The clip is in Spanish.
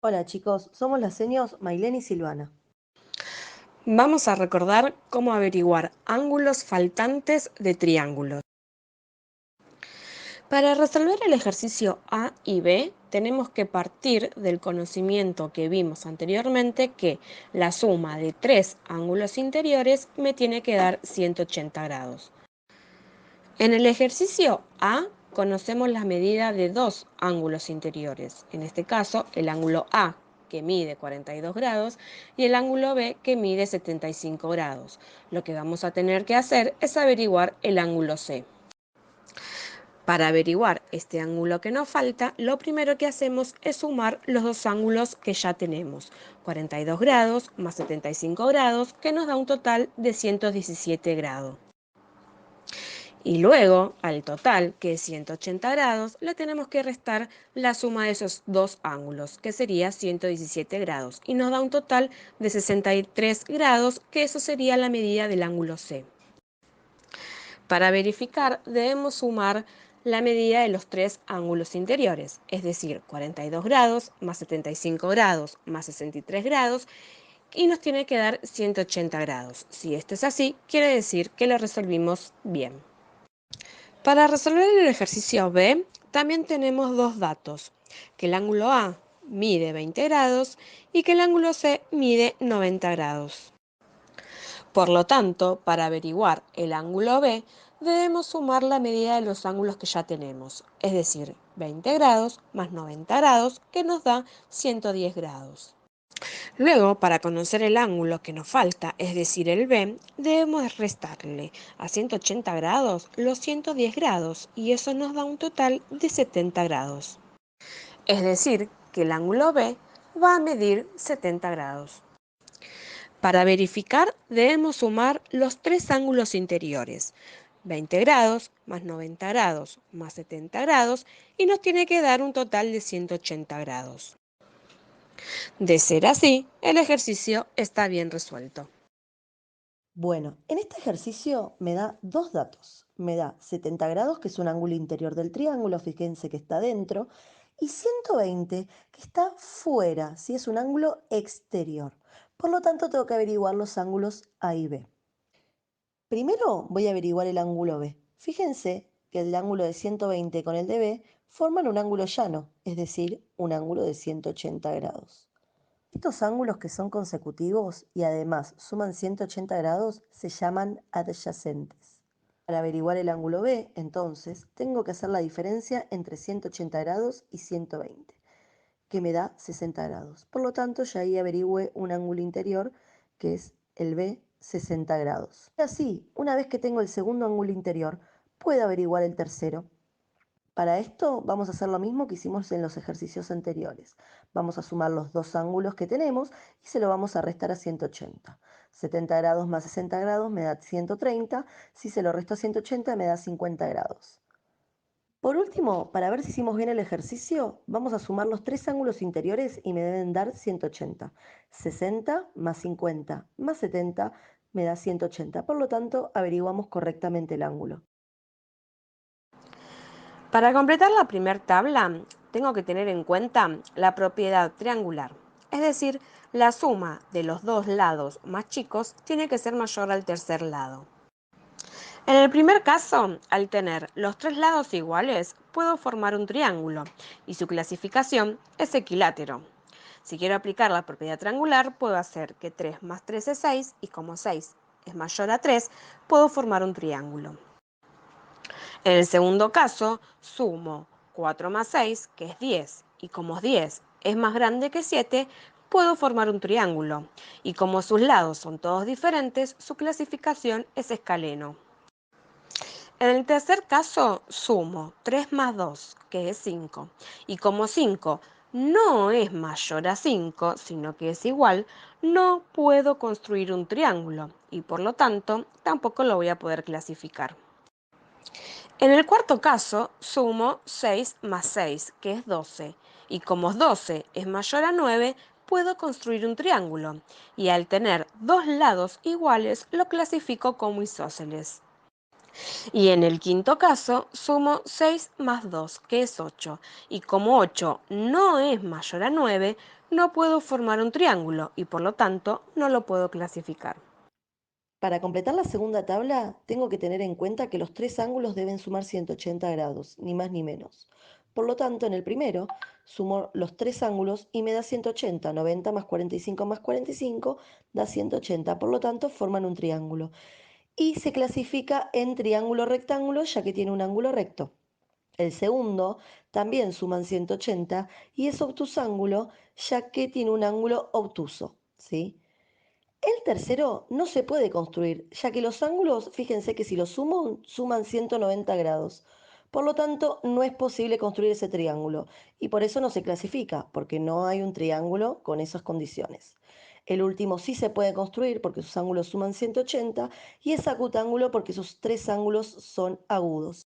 Hola chicos, somos las seños Mailén y Silvana. Vamos a recordar cómo averiguar ángulos faltantes de triángulos. Para resolver el ejercicio A y B, tenemos que partir del conocimiento que vimos anteriormente que la suma de tres ángulos interiores me tiene que dar 180 grados. En el ejercicio A conocemos la medida de dos ángulos interiores, en este caso el ángulo A, que mide 42 grados, y el ángulo B, que mide 75 grados. Lo que vamos a tener que hacer es averiguar el ángulo C. Para averiguar este ángulo que nos falta, lo primero que hacemos es sumar los dos ángulos que ya tenemos, 42 grados más 75 grados, que nos da un total de 117 grados. Y luego, al total, que es 180 grados, le tenemos que restar la suma de esos dos ángulos, que sería 117 grados, y nos da un total de 63 grados, que eso sería la medida del ángulo C. Para verificar, debemos sumar la medida de los tres ángulos interiores, es decir, 42 grados más 75 grados más 63 grados, y nos tiene que dar 180 grados. Si esto es así, quiere decir que lo resolvimos bien. Para resolver el ejercicio B, también tenemos dos datos, que el ángulo A mide 20 grados y que el ángulo C mide 90 grados. Por lo tanto, para averiguar el ángulo B, debemos sumar la medida de los ángulos que ya tenemos, es decir, 20 grados más 90 grados, que nos da 110 grados. Luego, para conocer el ángulo que nos falta, es decir, el B, debemos restarle a 180 grados los 110 grados y eso nos da un total de 70 grados. Es decir, que el ángulo B va a medir 70 grados. Para verificar, debemos sumar los tres ángulos interiores, 20 grados más 90 grados más 70 grados, y nos tiene que dar un total de 180 grados. De ser así, el ejercicio está bien resuelto. Bueno, en este ejercicio me da dos datos. Me da 70 grados, que es un ángulo interior del triángulo, fíjense que está dentro, y 120, que está fuera, si es un ángulo exterior. Por lo tanto, tengo que averiguar los ángulos A y B. Primero voy a averiguar el ángulo B. Fíjense que el ángulo de 120 con el de B forman un ángulo llano, es decir, un ángulo de 180 grados. Estos ángulos que son consecutivos y además suman 180 grados se llaman adyacentes. Para averiguar el ángulo B, entonces, tengo que hacer la diferencia entre 180 grados y 120, que me da 60 grados. Por lo tanto, ya ahí averigüé un ángulo interior, que es el B, 60 grados. Y así, una vez que tengo el segundo ángulo interior, puedo averiguar el tercero. Para esto vamos a hacer lo mismo que hicimos en los ejercicios anteriores. Vamos a sumar los dos ángulos que tenemos y se lo vamos a restar a 180. 70 grados más 60 grados me da 130. Si se lo resto a 180 me da 50 grados. Por último, para ver si hicimos bien el ejercicio, vamos a sumar los tres ángulos interiores y me deben dar 180. 60 más 50 más 70 me da 180. Por lo tanto, averiguamos correctamente el ángulo. Para completar la primera tabla, tengo que tener en cuenta la propiedad triangular, es decir, la suma de los dos lados más chicos tiene que ser mayor al tercer lado. En el primer caso, al tener los tres lados iguales, puedo formar un triángulo y su clasificación es equilátero. Si quiero aplicar la propiedad triangular, puedo hacer que 3 más 3 es 6 y como 6 es mayor a 3, puedo formar un triángulo. En el segundo caso, sumo 4 más 6, que es 10, y como 10 es más grande que 7, puedo formar un triángulo. Y como sus lados son todos diferentes, su clasificación es escaleno. En el tercer caso, sumo 3 más 2, que es 5, y como 5 no es mayor a 5, sino que es igual, no puedo construir un triángulo, y por lo tanto tampoco lo voy a poder clasificar. En el cuarto caso, sumo 6 más 6, que es 12, y como 12 es mayor a 9, puedo construir un triángulo, y al tener dos lados iguales, lo clasifico como isósceles. Y en el quinto caso, sumo 6 más 2, que es 8, y como 8 no es mayor a 9, no puedo formar un triángulo y por lo tanto no lo puedo clasificar. Para completar la segunda tabla, tengo que tener en cuenta que los tres ángulos deben sumar 180 grados, ni más ni menos. Por lo tanto, en el primero, sumo los tres ángulos y me da 180. 90 más 45 más 45 da 180. Por lo tanto, forman un triángulo. Y se clasifica en triángulo rectángulo ya que tiene un ángulo recto. El segundo también suman 180 y es obtusángulo ya que tiene un ángulo obtuso, ¿sí? El tercero no se puede construir, ya que los ángulos, fíjense que si los sumo, suman 190 grados. Por lo tanto, no es posible construir ese triángulo y por eso no se clasifica, porque no hay un triángulo con esas condiciones. El último sí se puede construir porque sus ángulos suman 180 y es acutángulo porque sus tres ángulos son agudos.